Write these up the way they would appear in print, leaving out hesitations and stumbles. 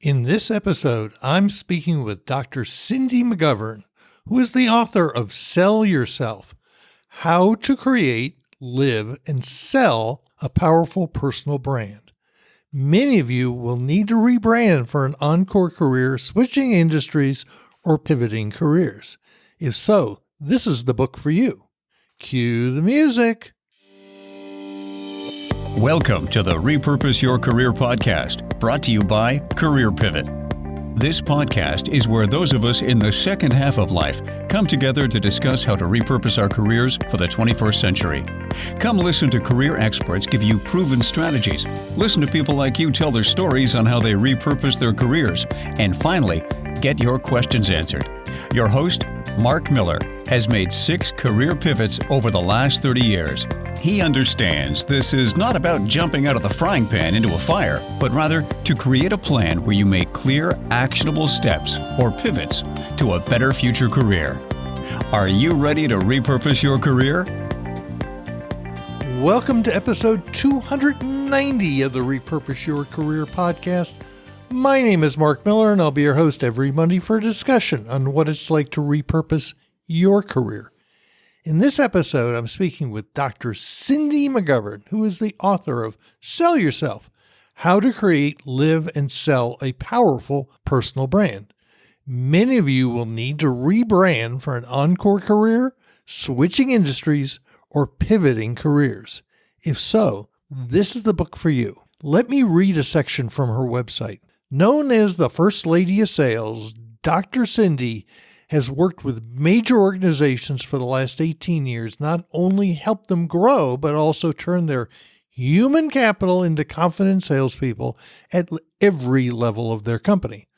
In this episode, I'm speaking with Dr. Cindy McGovern, who is the author of Sell Yourself: How to Create, Live, and Sell a Powerful Personal Brand. Many of you will need to rebrand for an encore career, switching industries, or pivoting careers. If so, this is the book for you. Cue the music. Welcome to the Repurpose Your Career podcast, brought to you by Career Pivot. This podcast is where those of us in the second half of life come together to discuss how to repurpose our careers for the 21st century. Come listen to career experts give you proven strategies. Listen to people like you tell their stories on how they repurpose their careers. And finally, get your questions answered. Your host, Mark Miller, has made 6 career pivots over the last 30 years. He understands this is not about jumping out of the frying pan into a fire, but rather to create a plan where you make clear, actionable steps or pivots to a better future career. Are you ready to repurpose your career? Welcome to episode 290 of the Repurpose Your Career podcast. My name is Mark Miller, and I'll be your host every Monday for a discussion on what it's like to repurpose your career. In this episode, I'm speaking with Dr. Cindy McGovern, who is the author of Sell Yourself: How to Create, Live, and Sell a Powerful Personal Brand. Many of you will need to rebrand for an encore career, switching industries, or pivoting careers. If so, this is the book for you. Let me read a section from her website. Known as the First Lady of Sales, Dr. Cindy has worked with major organizations for the last 18 years, not only helped them grow, but also turn their human capital into confident salespeople at every level of their company.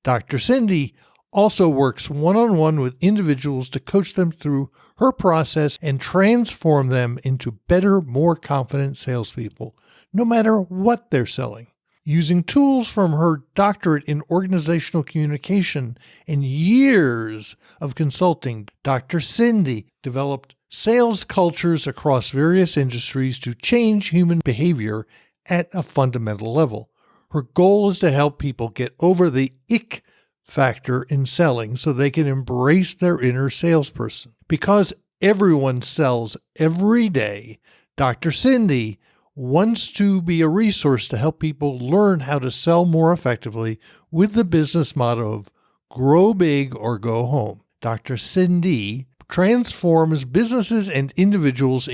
Dr. Cindy also works one-on-one with individuals to coach them through her process and transform them into better, more confident salespeople, no matter what they're selling. Using tools from her doctorate in organizational communication and years of consulting, Dr. Cindy developed sales cultures across various industries to change human behavior at a fundamental level. Her goal is to help people get over the ick factor in selling so they can embrace their inner salesperson. Because everyone sells every day, Dr. Cindy wants to be a resource to help people learn how to sell more effectively with the business motto of grow big or go home. Dr. Cindy transforms businesses and individuals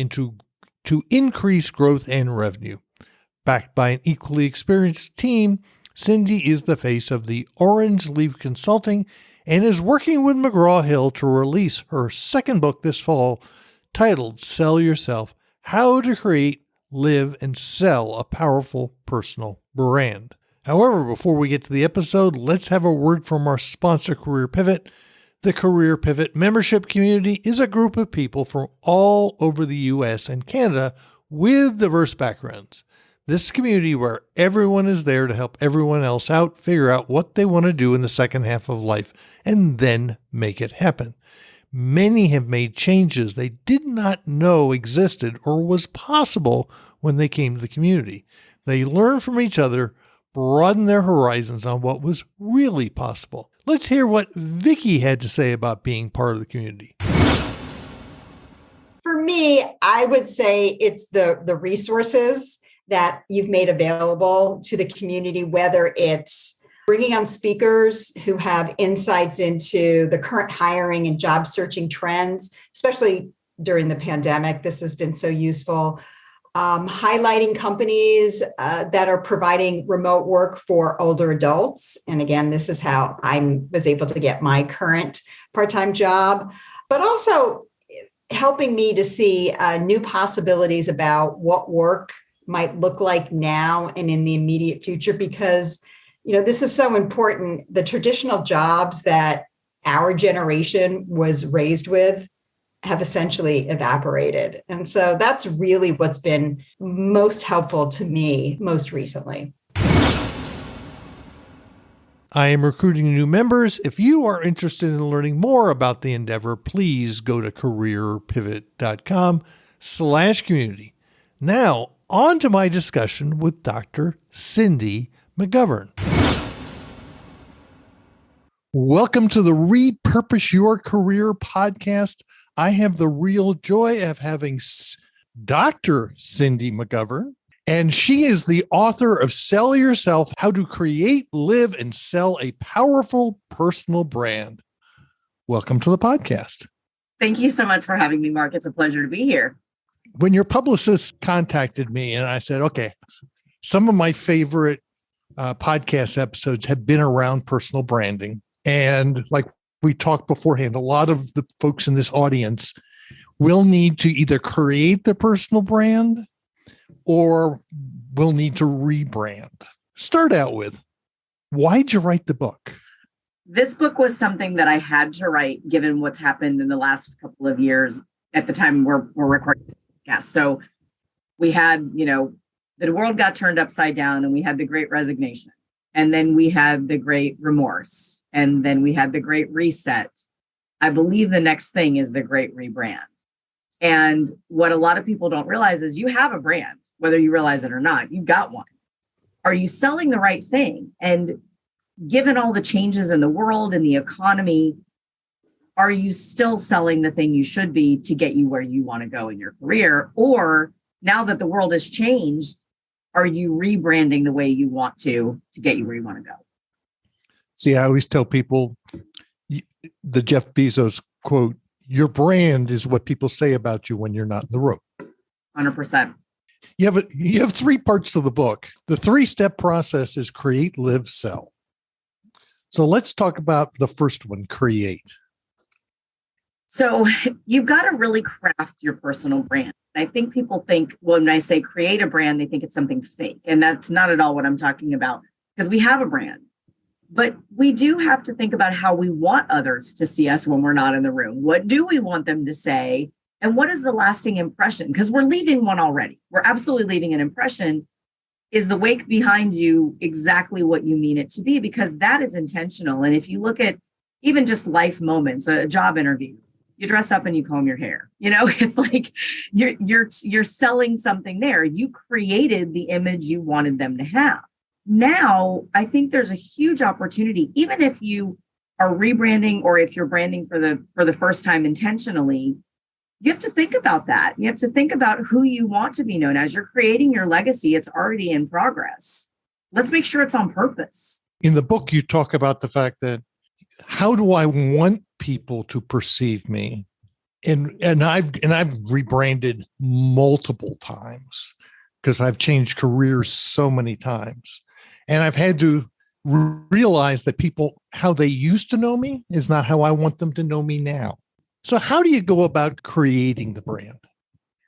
to increase growth and revenue. Backed by an equally experienced team, Cindy is the face of the Orange Leaf Consulting and is working with McGraw-Hill to release her second book this fall, titled Sell Yourself: How to Create, Live, and Sell a Powerful Personal Brand. However, before we get to the episode, let's have a word from our sponsor, Career Pivot. The Career Pivot membership community is a group of people from all over the U.S. and Canada with diverse backgrounds. This community where everyone is there to help everyone else out, figure out what they want to do in the second half of life, and then make it happen. Many have made changes they did not know existed or was possible when they came to the community. They learn from each other, broaden their horizons on what was really possible. Let's hear what Vicky had to say about being part of the community. For me, I would say it's the resources that you've made available to the community, whether it's bringing on speakers who have insights into the current hiring and job searching trends, especially during the pandemic. This has been so useful. Highlighting companies that are providing remote work for older adults. And again, this is how I was able to get my current part-time job, but also helping me to see new possibilities about what work might look like now and in the immediate future, because this is so important. The traditional jobs that our generation was raised with have essentially evaporated. And so that's really what's been most helpful to me most recently. I am recruiting new members. If you are interested in learning more about the endeavor, please go to careerpivot.com/community. Now, on to my discussion with Dr. Cindy McGovern. Welcome to the Repurpose Your Career podcast. I have the real joy of having Dr. Cindy McGovern, and she is the author of Sell Yourself: How to Create, Live, and Sell a Powerful Personal Brand. Welcome to the podcast. Thank you so much for having me, Mark. It's a pleasure to be here. When your publicist contacted me and I said, okay, some of my favorite podcast episodes have been around personal branding. And like we talked beforehand, a lot of the folks in this audience will need to either create their personal brand or will need to rebrand. Start out with, why'd you write the book? This book was something that I had to write given what's happened in the last couple of years at the time we're recording the podcast. So we had, the world got turned upside down and we had the Great Resignation. And then we had the Great Remorse. And then we had the Great Reset. I believe the next thing is the Great Rebrand. And what a lot of people don't realize is you have a brand, whether you realize it or not, you've got one. Are you selling the right thing? And given all the changes in the world and the economy, are you still selling the thing you should be to get you where you want to go in your career? Or now that the world has changed, are you rebranding the way you want to get you where you want to go? See, I always tell people the Jeff Bezos quote, your brand is what people say about you when you're not in the room. 100%. You have three parts to the book. The 3-step process is create, live, sell. So let's talk about the first one, create. So you've got to really craft your personal brand. I think people think, well, when I say create a brand, they think it's something fake. And that's not at all what I'm talking about, because we have a brand. But we do have to think about how we want others to see us when we're not in the room. What do we want them to say? And what is the lasting impression? Because we're leaving one already. We're absolutely leaving an impression. Is the wake behind you exactly what you mean it to be? Because that is intentional. And if you look at even just life moments, a job interview, you dress up and you comb your hair. It's like you're selling something there. You created the image you wanted them to have. Now, I think there's a huge opportunity, even if you are rebranding or if you're branding for the first time intentionally, you have to think about that. You have to think about who you want to be known as. You're creating your legacy. It's already in progress. Let's make sure it's on purpose. In the book, you talk about the fact that how do I want people to perceive me? And I've rebranded multiple times because I've changed careers so many times. And I've had to realize that people, how they used to know me is not how I want them to know me now. So how do you go about creating the brand?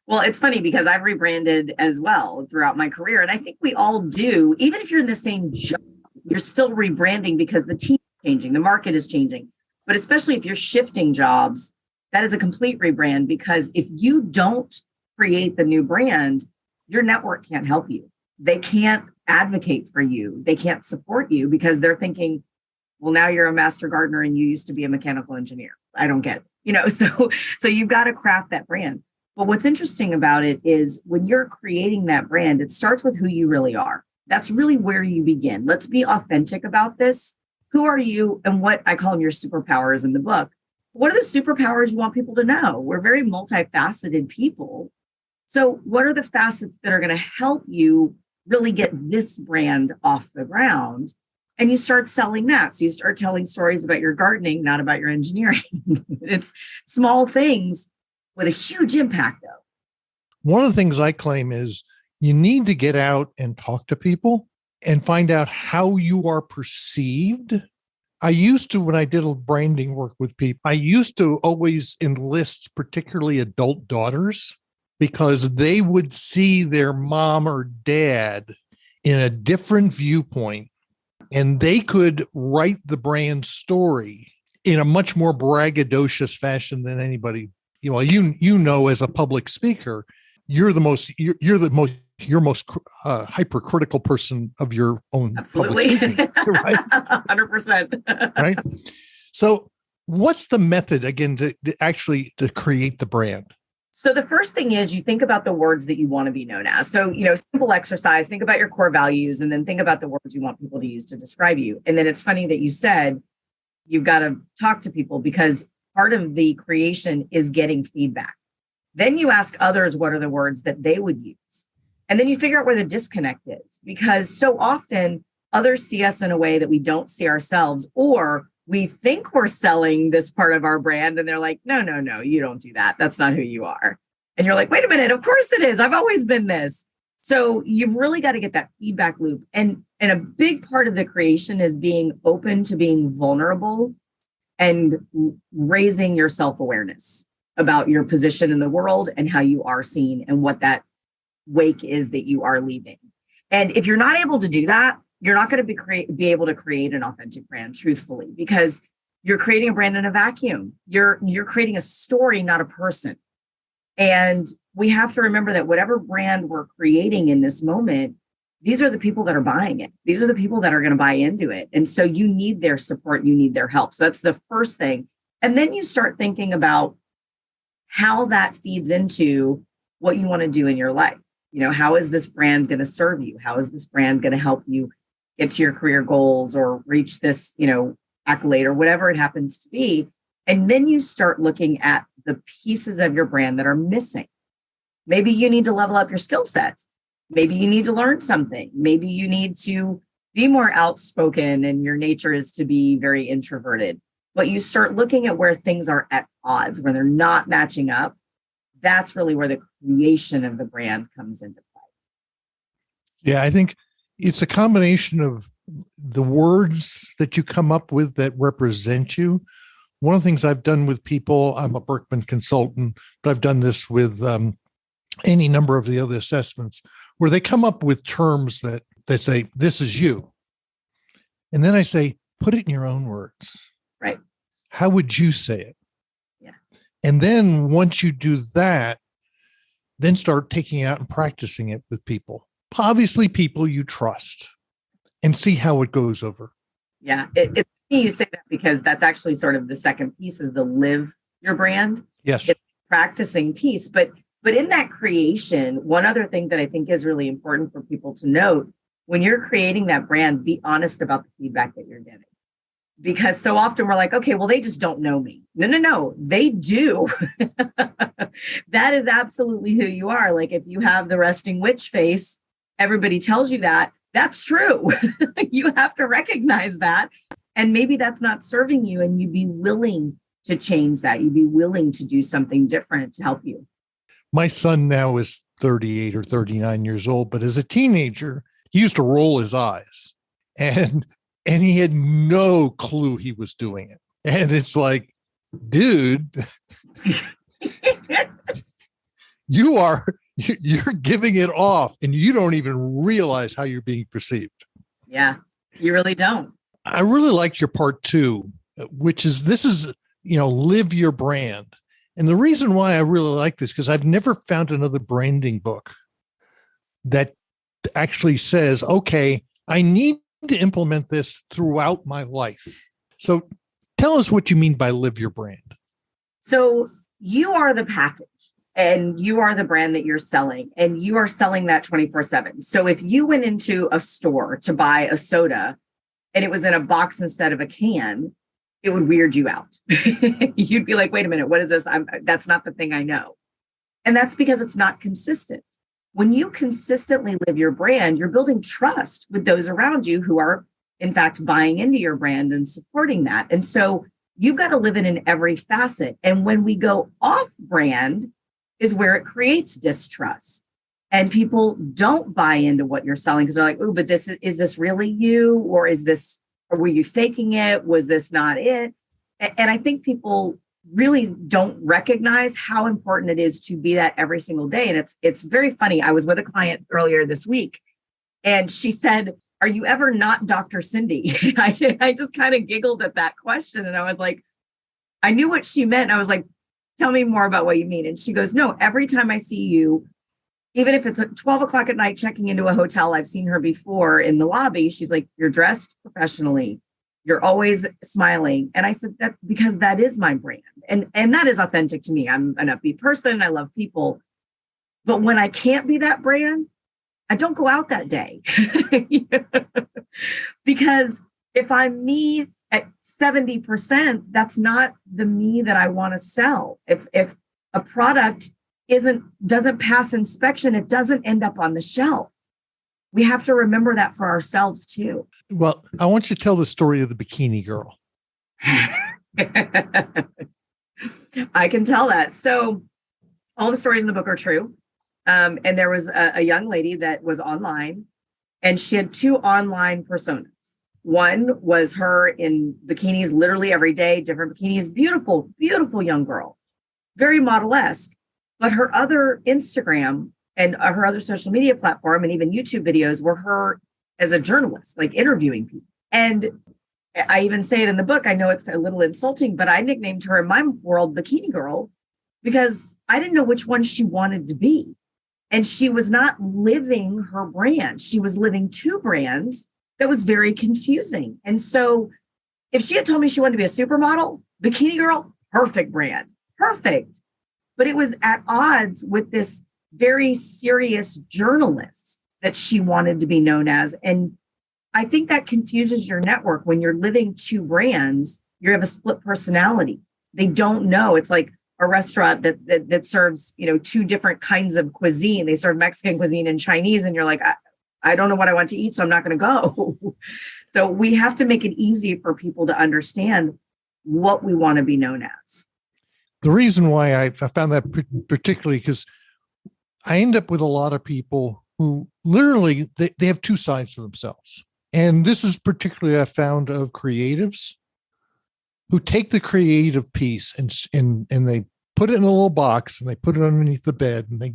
Well, it's funny because I've rebranded as well throughout my career. And I think we all do. Even if you're in the same job, you're still rebranding because the team is changing, the market is changing. But especially if you're shifting jobs, that is a complete rebrand, because if you don't create the new brand, your network can't help you. They can't advocate for you. They can't support you because they're thinking, well, now you're a master gardener and you used to be a mechanical engineer. I don't get it. So you've got to craft that brand. But what's interesting about it is when you're creating that brand, it starts with who you really are. That's really where you begin. Let's be authentic about this. Who are you? And what I call them your superpowers in the book. What are the superpowers you want people to know? We're very multifaceted people. So what are the facets that are going to help you really get this brand off the ground? And you start selling that. So you start telling stories about your gardening, not about your engineering. It's small things with a huge impact, though. One of the things I claim is you need to get out and talk to people and find out how you are perceived. I used to, when I did branding work with people, I used to always enlist particularly adult daughters because they would see their mom or dad in a different viewpoint, and they could write the brand story in a much more braggadocious fashion than anybody. As a public speaker, you're the most hypercritical person of your own. Absolutely. Public speaking, right? 100%. Right. So what's the method again to create the brand? So the first thing is you think about the words that you want to be known as. So, simple exercise, think about your core values and then think about the words you want people to use to describe you. And then it's funny that you said You've got to talk to people because part of the creation is getting feedback. Then you ask others what are the words that they would use. And then you figure out where the disconnect is, because so often others see us in a way that we don't see ourselves, or we think we're selling this part of our brand and they're like, no, you don't do that. That's not who you are. And you're like, wait a minute, of course it is. I've always been this. So you've really got to get that feedback loop. And a big part of the creation is being open to being vulnerable and raising your self-awareness about your position in the world and how you are seen and what that wake is that you are leaving. And if you're not able to do that, you're not going to be able to create an authentic brand, truthfully, because you're creating a brand in a vacuum. You're creating a story, not a person. And we have to remember that whatever brand we're creating in this moment, these are the people that are buying it. These are the people that are going to buy into it. And so you need their support. You need their help. So that's the first thing. And then you start thinking about how that feeds into what you want to do in your life. You know, how is this brand going to serve you? How is this brand going to help you get to your career goals or reach this, accolade or whatever it happens to be? And then you start looking at the pieces of your brand that are missing. Maybe you need to level up your skill set. Maybe you need to learn something. Maybe you need to be more outspoken and your nature is to be very introverted. But you start looking at where things are at odds, where they're not matching up. That's really where the creation of the brand comes into play. Yeah, I think it's a combination of the words that you come up with that represent you. One of the things I've done with people, I'm a Berkman consultant, but I've done this with any number of the other assessments, where they come up with terms that they say, this is you. And then I say, put it in your own words. Right. How would you say it? Yeah. And then once you do that, then start taking it out and practicing it with people. Obviously, people you trust, and see how it goes over. Yeah. It's funny you say that, because that's actually sort of the second piece is the live your brand. Yes. It's practicing piece. But in that creation, one other thing that I think is really important for people to note, when you're creating that brand, be honest about the feedback that you're getting. Because so often we're like, okay, well, they just don't know me. No, they do. That is absolutely who you are. Like if you have the resting witch face, everybody tells you that. That's true. You have to recognize that. And maybe that's not serving you, and you'd be willing to change that. You'd be willing to do something different to help you. My son now is 38 or 39 years old, but as a teenager, he used to roll his eyes and he had no clue he was doing it. And it's like, dude, you're giving it off and you don't even realize how you're being perceived. Yeah, you really don't. I really like your part two, which is live your brand. And the reason why I really like this, because I've never found another branding book that actually says, okay, I need to implement this throughout my life. So tell us what you mean by live your brand. So you are the package and you are the brand that you're selling, and you are selling that 24/7. So if you went into a store to buy a soda and it was in a box instead of a can, it would weird you out. You'd be like, wait a minute, what is this? That's not the thing I know. And that's because it's not consistent. When you consistently live your brand, you're building trust with those around you who are, in fact, buying into your brand and supporting that. And so you've got to live it in every facet. And when we go off brand is where it creates distrust. And people don't buy into what you're selling because they're like, oh, but is this really you? Or were you faking it? Was this not it? And I think people really don't recognize how important it is to be that every single day. And it's very funny. I was with a client earlier this week and she said, are you ever not Dr. Cindy? I just kind of giggled at that question. And I was like, I knew what she meant. I was like, tell me more about what you mean. And she goes, no, every time I see you, even if it's 12 o'clock at night checking into a hotel, I've seen her before in the lobby. She's like, you're dressed professionally. You're always smiling. And I said that because that is my brand. And that is authentic to me. I'm an upbeat person. I love people. But when I can't be that brand, I don't go out that day. Because if I'm me at 70%, that's not the me that I want to sell. If a product doesn't pass inspection, it doesn't end up on the shelf. We have to remember that for ourselves too. Well, I want you to tell the story of the bikini girl. I can tell that. So all the stories in the book are true. And there was a young lady that was online, and she had two online personas. One was her in bikinis literally every day, different bikinis, beautiful, beautiful young girl, very model-esque. But her other Instagram and her other social media platform and even YouTube videos were her as a journalist, like interviewing people. And I even say it in the book. I know it's a little insulting, but I nicknamed her in my world Bikini Girl because I didn't know which one she wanted to be. And she was not living her brand. She was living two brands. That was very confusing. And so if she had told me she wanted to be a supermodel, Bikini Girl, perfect brand, perfect. But it was at odds with this very serious journalist that she wanted to be known as. And I think that confuses your network when you're living two brands. You have a split personality. They don't know. It's like a restaurant that serves, two different kinds of cuisine. They serve Mexican cuisine and Chinese, and you're like, I don't know what I want to eat, so I'm not going to go. So we have to make it easy for people to understand what we want to be known as. The reason why I found that particularly because I end up with a lot of people who literally, they have two sides to themselves. And this is particularly I found of creatives who take the creative piece and they put it in a little box and they put it underneath the bed and they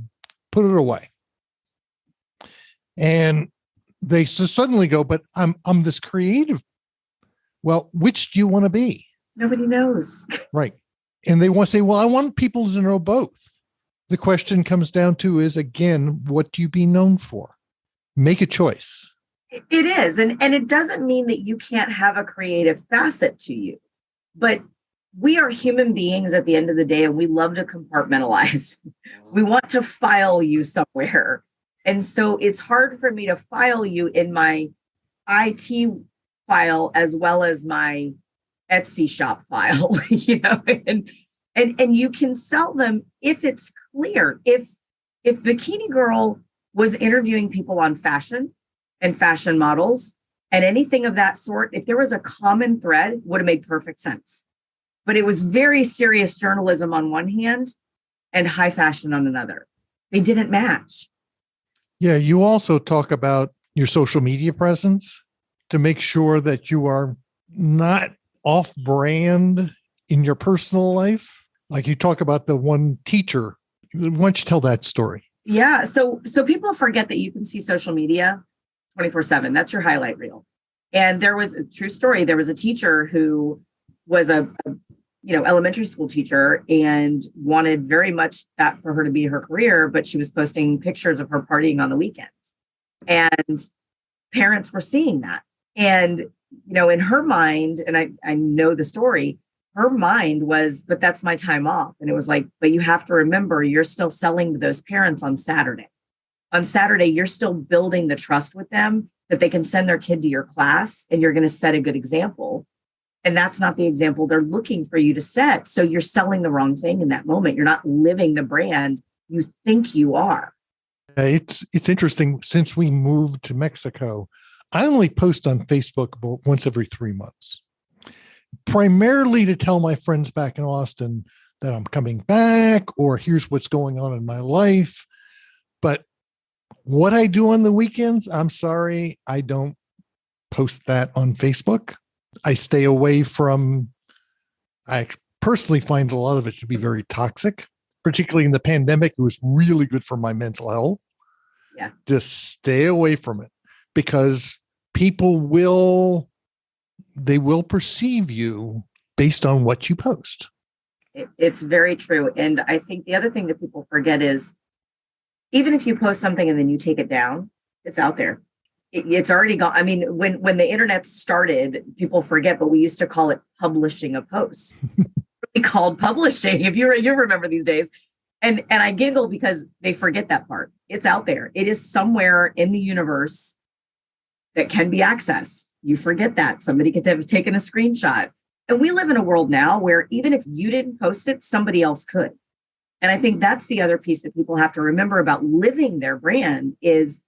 put it away. And they just suddenly go, but I'm this creative. Well, which do you want to be? Nobody knows. Right. And they want to say, well, I want people to know both. The question comes down to is, again, what do you be known for? Make a choice. It is. And it doesn't mean that you can't have a creative facet to you. But we are human beings at the end of the day, and we love to compartmentalize. We want to file you somewhere. And so it's hard for me to file you in my IT file as well as my Etsy shop file, and you can sell them if it's clear. If Bikini Girl was interviewing people on fashion and fashion models and anything of that sort, if there was a common thread, would have made perfect sense. But it was very serious journalism on one hand and high fashion on another. They didn't match. Yeah, you also talk about your social media presence to make sure that you are not off-brand in your personal life. Like you talk about the one teacher. Why don't you tell that story? Yeah. So people forget that you can see social media 24/7. That's your highlight reel. And there was a true story. There was a teacher who was a elementary school teacher and wanted very much that for her to be her career, but she was posting pictures of her partying on the weekends. And parents were seeing that. And, in her mind, and I know the story, her mind was, but that's my time off. And it was like, but you have to remember, you're still selling to those parents on Saturday. On Saturday, you're still building the trust with them that they can send their kid to your class and you're going to set a good example. And that's not the example they're looking for you to set. So you're selling the wrong thing in that moment. You're not living the brand you think you are. It's interesting. Since we moved to Mexico, I only post on Facebook about once every 3 months, primarily to tell my friends back in Austin that I'm coming back or here's what's going on in my life. But what I do on the weekends, I'm sorry, I don't post that on Facebook. I stay away from, I personally find a lot of it to be very toxic, particularly in the pandemic. It was really good for my mental health. Yeah. Just stay away from it because people will perceive you based on what you post. It's very true. And I think the other thing that people forget is even if you post something and then you take it down, it's out there. It's already gone. I mean, when the internet started, people forget, but we used to call it publishing a post. We called publishing, if you remember these days. And I giggle because they forget that part. It's out there. It is somewhere in the universe that can be accessed. You forget that. Somebody could have taken a screenshot. And we live in a world now where even if you didn't post it, somebody else could. And I think that's the other piece that people have to remember about living their brand is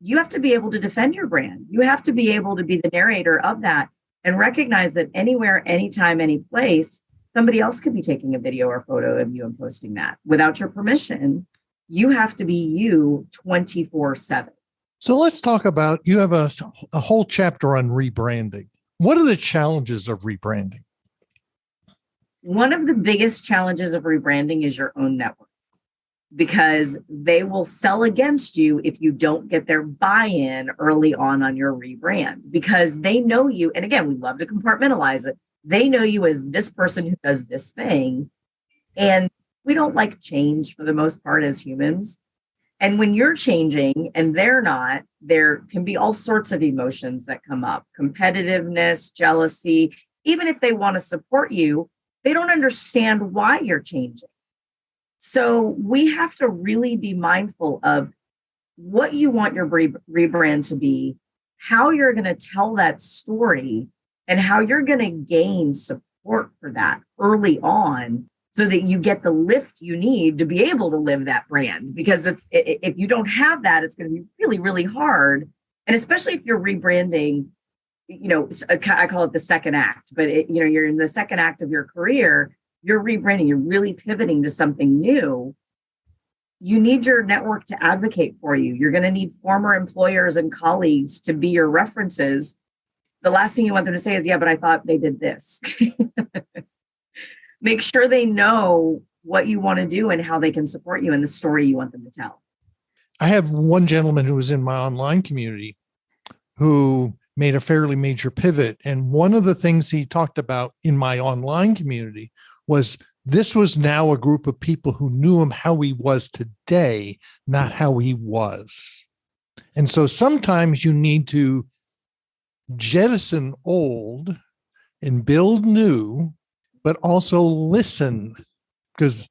you have to be able to defend your brand. You have to be able to be the narrator of that and recognize that anywhere, anytime, any place, somebody else could be taking a video or photo of you and posting that without your permission. You have to be you 24/7. So let's talk about, you have a whole chapter on rebranding. What are the challenges of rebranding? One of the biggest challenges of rebranding is your own network, because they will sell against you if you don't get their buy-in early on your rebrand, because they know you. And again, we love to compartmentalize it. They know you as this person who does this thing. And we don't like change for the most part as humans. And when you're changing and they're not, there can be all sorts of emotions that come up: competitiveness, jealousy. Even if they want to support you, they don't understand why you're changing. So we have to really be mindful of what you want your rebrand to be, how you're going to tell that story, and how you're going to gain support for that early on so that you get the lift you need to be able to live that brand. Because if you don't have that, it's going to be really, really hard. And especially if you're rebranding, I call it the second act, but you're in the second act of your career, you're rebranding, you're really pivoting to something new. You need your network to advocate for you. You're going to need former employers and colleagues to be your references. The last thing you want them to say is, yeah, but I thought they did this. Make sure they know what you want to do and how they can support you in the story you want them to tell. I have one gentleman who was in my online community who made a fairly major pivot. And one of the things he talked about in my online community was this was now a group of people who knew him how he was today, not how he was. And so sometimes you need to jettison old and build new, but also listen, because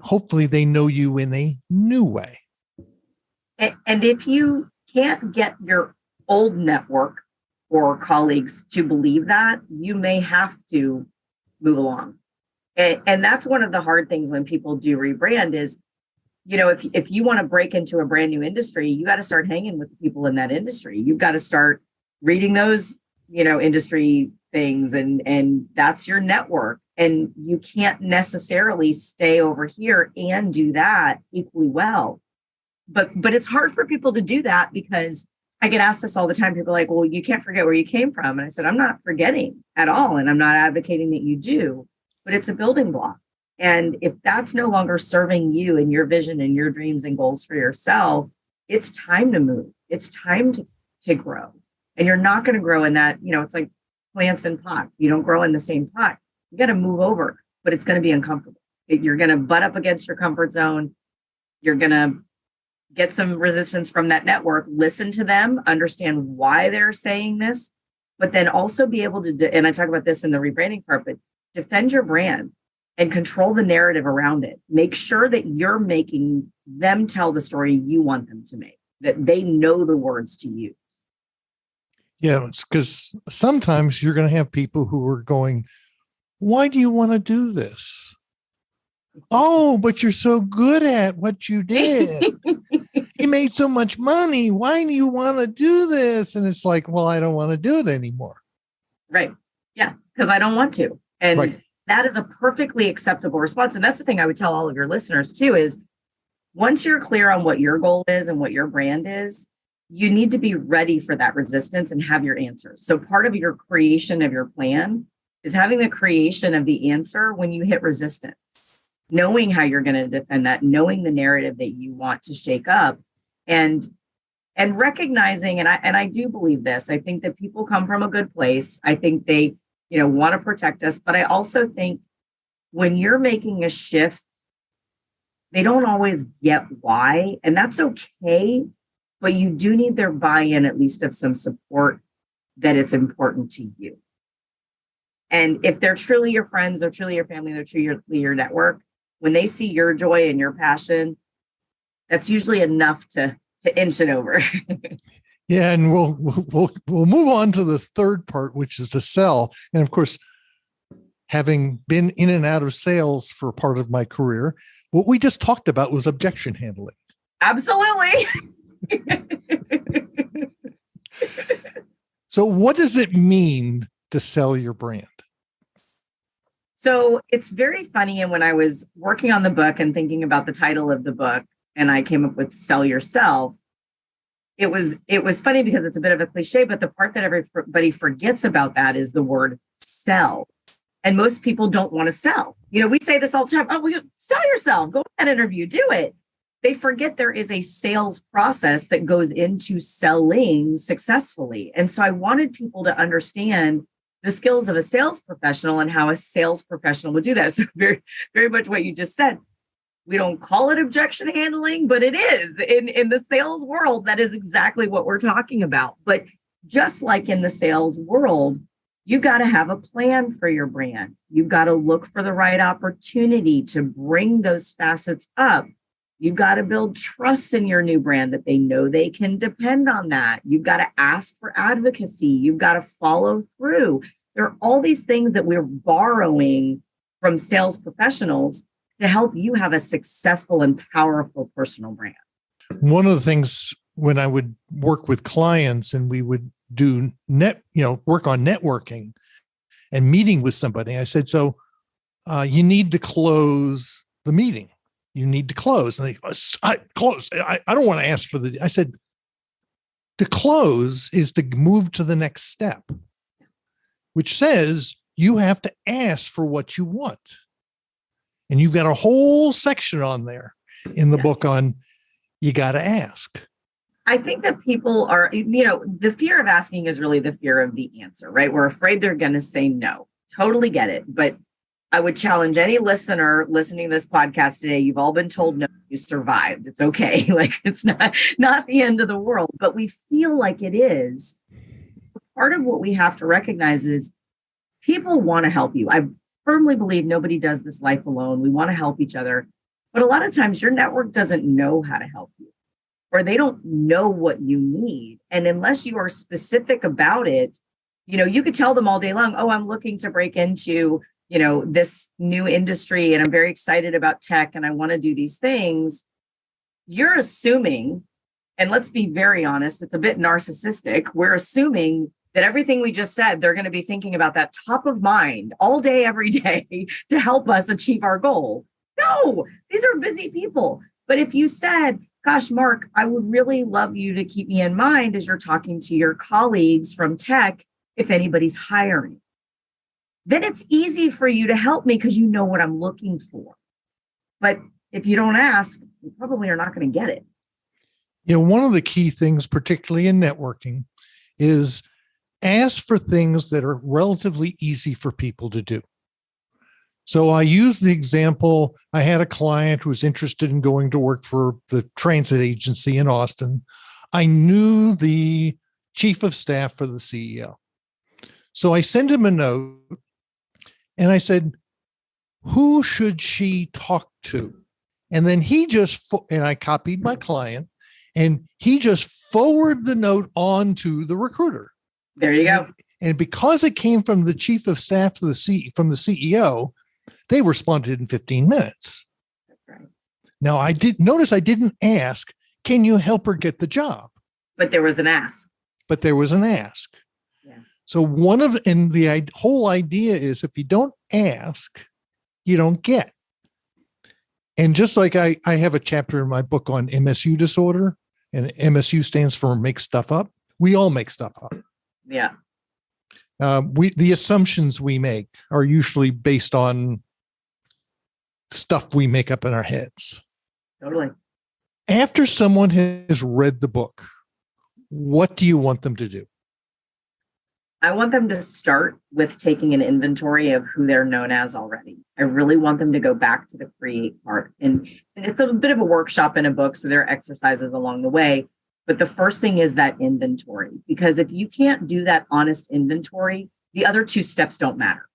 hopefully they know you in a new way. And if you can't get your old network or colleagues to believe that, you may have to move along. And that's one of the hard things when people do rebrand is, if you want to break into a brand new industry, you got to start hanging with the people in that industry. You've got to start reading those, industry things, and that's your network. And you can't necessarily stay over here and do that equally well. But it's hard for people to do that, because I get asked this all the time. People are like, well, you can't forget where you came from. And I said, I'm not forgetting at all. And I'm not advocating that you do, but it's a building block. And if that's no longer serving you and your vision and your dreams and goals for yourself, it's time to move. It's time to grow. And you're not going to grow in that, it's like plants in pots. You don't grow in the same pot. You got to move over, but it's going to be uncomfortable. You're going to butt up against your comfort zone. You're going to get some resistance from that network, listen to them, understand why they're saying this, but then also be able to, and I talk about this in the rebranding part, but defend your brand and control the narrative around it. Make sure that you're making them tell the story you want them to make, that they know the words to use. Yeah, it's because sometimes you're going to have people who are going, why do you want to do this? Oh, but you're so good at what you did. You made so much money. Why do you want to do this? And it's like, well, I don't want to do it anymore. Right. Yeah, because I don't want to. And right. That is a perfectly acceptable response. And that's the thing I would tell all of your listeners too, is once you're clear on what your goal is and what your brand is, you need to be ready for that resistance and have your answers. So part of your creation of your plan is having the creation of the answer when you hit resistance, knowing how you're going to defend that, knowing the narrative that you want to shake up, and recognizing, and I do believe this, I think that people come from a good place. I think they, want to protect us, but I also think when you're making a shift, they don't always get why, and that's okay, but you do need their buy-in, at least of some support that it's important to you. And if they're truly your friends, they're truly your family, they're truly your network, when they see your joy and your passion, that's usually enough to inch it over. Yeah, and we'll move on to the third part, which is to sell. And of course, having been in and out of sales for part of my career, what we just talked about was objection handling. Absolutely. So what does it mean to sell your brand? So it's very funny. And when I was working on the book and thinking about the title of the book, and I came up with Sell Yourself, it was funny because it's a bit of a cliche, but the part that everybody forgets about that is the word sell. And most people don't want to sell. We say this all the time. Oh, sell yourself. Go to that interview. Do it. They forget there is a sales process that goes into selling successfully. And so I wanted people to understand the skills of a sales professional and how a sales professional would do that. So very, very much what you just said. We don't call it objection handling, but it is in the sales world. That is exactly what we're talking about. But just like in the sales world, you've got to have a plan for your brand. You've got to look for the right opportunity to bring those facets up. You've got to build trust in your new brand that they know they can depend on that. You've got to ask for advocacy. You've got to follow through. There are all these things that we're borrowing from sales professionals to help you have a successful and powerful personal brand. One of the things when I would work with clients and we would do work on networking and meeting with somebody, I said, so you need to close the meeting. You need to close. And they go, I don't want to ask for I said, to close is to move to the next step, which says you have to ask for what you want. And you've got a whole section on there in the book on you got to ask. I think that people are, the fear of asking is really the fear of the answer, right? We're afraid they're going to say no. Totally get it. But I would challenge any listener listening to this podcast today. You've all been told no, you survived. It's okay. Like it's not the end of the world, but we feel like it is. Part of what we have to recognize is people want to help you. I firmly believe nobody does this life alone. We want to help each other. But a lot of times your network doesn't know how to help you, or they don't know what you need. And unless you are specific about it, you could tell them all day long, oh, I'm looking to break into, this new industry and I'm very excited about tech and I want to do these things. You're assuming, and let's be very honest, it's a bit narcissistic. We're assuming that everything we just said, they're going to be thinking about that top of mind all day, every day to help us achieve our goal. No, these are busy people. But if you said, gosh, Mark, I would really love you to keep me in mind as you're talking to your colleagues from tech, if anybody's hiring, then it's easy for you to help me because you know what I'm looking for. But if you don't ask, you probably are not going to get it. One of the key things, particularly in networking, is ask for things that are relatively easy for people to do. So I use the example, I had a client who was interested in going to work for the transit agency in Austin. I knew the chief of staff for the CEO. So I sent him a note and I said, who should she talk to? And then and I copied my client and he just forwarded the note on to the recruiter. There you go. And because it came from the chief of staff from the CEO, they responded in 15 minutes. That's right. Now I didn't ask, can you help her get the job? But there was an ask. Yeah. So the whole idea is if you don't ask, you don't get. And just like I have a chapter in my book on MSU disorder, and MSU stands for make stuff up. We all make stuff up. Yeah. The assumptions we make are usually based on stuff we make up in our heads. Totally. After someone has read the book, what do you want them to do? I want them to start with taking an inventory of who they're known as already. I really want them to go back to the create part. And it's a bit of a workshop in a book, so there are exercises along the way. But the first thing is that inventory, because if you can't do that honest inventory, the other two steps don't matter.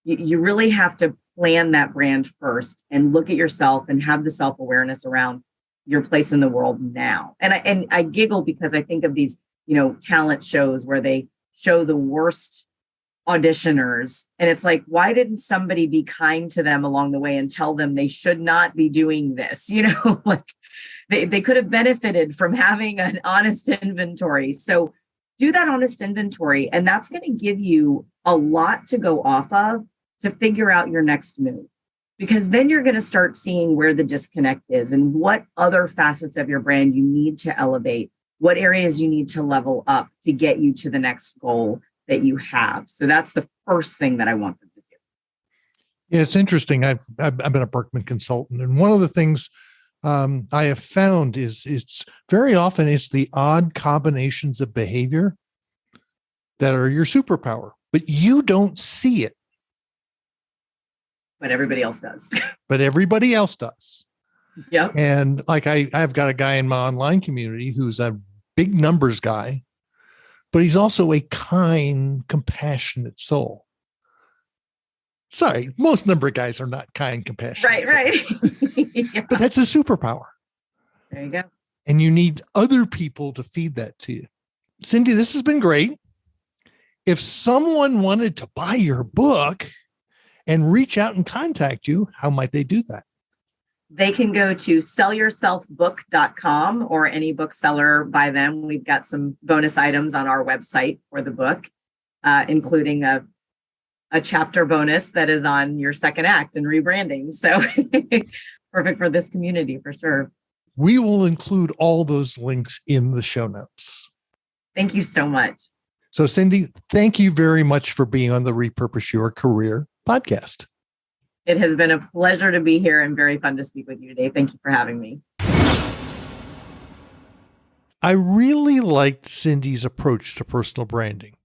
You really have to plan that brand first and look at yourself and have the self-awareness around your place in the world now. And I giggle because I think of these talent shows where they show the worst auditioners. And it's like, why didn't somebody be kind to them along the way and tell them they should not be doing this? Like they could have benefited from having an honest inventory. So do that honest inventory. And that's going to give you a lot to go off of to figure out your next move. Because then you're going to start seeing where the disconnect is and what other facets of your brand you need to elevate, what areas you need to level up to get you to the next goal that you have. So that's the first thing that I want them to do. Yeah, it's interesting. I've been a Berkman consultant, and one of the things I have found is it's very often it's the odd combinations of behavior that are your superpower, but you don't see it. But everybody else does. But everybody else does. Yeah. And like I've got a guy in my online community who's a big numbers guy, but he's also a kind, compassionate soul. Sorry, most number guys are not kind, compassionate. Right. Yeah. But that's a superpower. There you go. And you need other people to feed that to you. Cindy, this has been great. If someone wanted to buy your book and reach out and contact you, how might they do that? They can go to sellyourselfbook.com or any bookseller by them. We've got some bonus items on our website for the book, including a chapter bonus that is on your second act and rebranding. So perfect for this community for sure. We will include all those links in the show notes. Thank you so much. So Cindy, thank you very much for being on the Repurpose Your Career podcast. It has been a pleasure to be here and very fun to speak with you today. Thank you for having me. I really liked Cindy's approach to personal branding.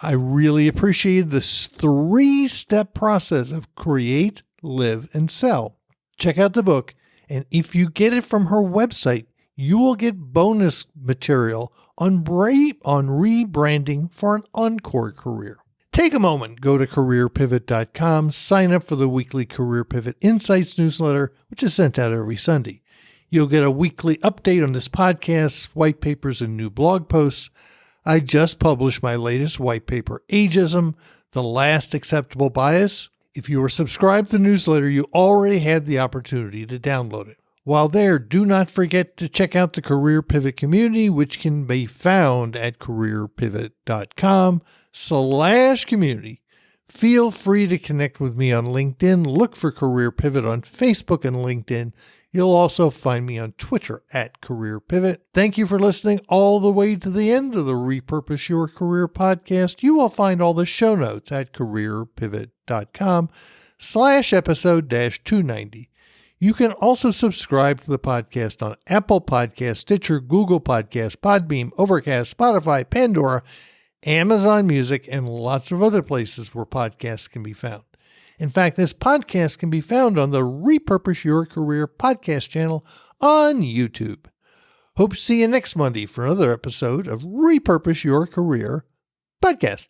I really appreciated this 3-step process of create, live, and sell. Check out the book, and if you get it from her website, you will get bonus material on rebranding for an encore career. Take a moment, go to careerpivot.com, sign up for the weekly Career Pivot Insights newsletter, which is sent out every Sunday. You'll get a weekly update on this podcast, white papers, and new blog posts. I just published my latest white paper, Ageism, the Last Acceptable Bias. If you are subscribed to the newsletter, you already had the opportunity to download it. While there, do not forget to check out the Career Pivot community, which can be found at careerpivot.com/community. Feel free to connect with me on LinkedIn. Look for Career Pivot on Facebook and LinkedIn. You'll also find me on Twitter at Career Pivot. Thank you for listening all the way to the end of the Repurpose Your Career podcast. You will find all the show notes at careerpivot.com/episode-290. You can also subscribe to the podcast on Apple Podcasts, Stitcher, Google Podcasts, Podbeam, Overcast, Spotify, Pandora, Amazon Music, and lots of other places where podcasts can be found. In fact, this podcast can be found on the Repurpose Your Career podcast channel on YouTube. Hope to see you next Monday for another episode of Repurpose Your Career podcast.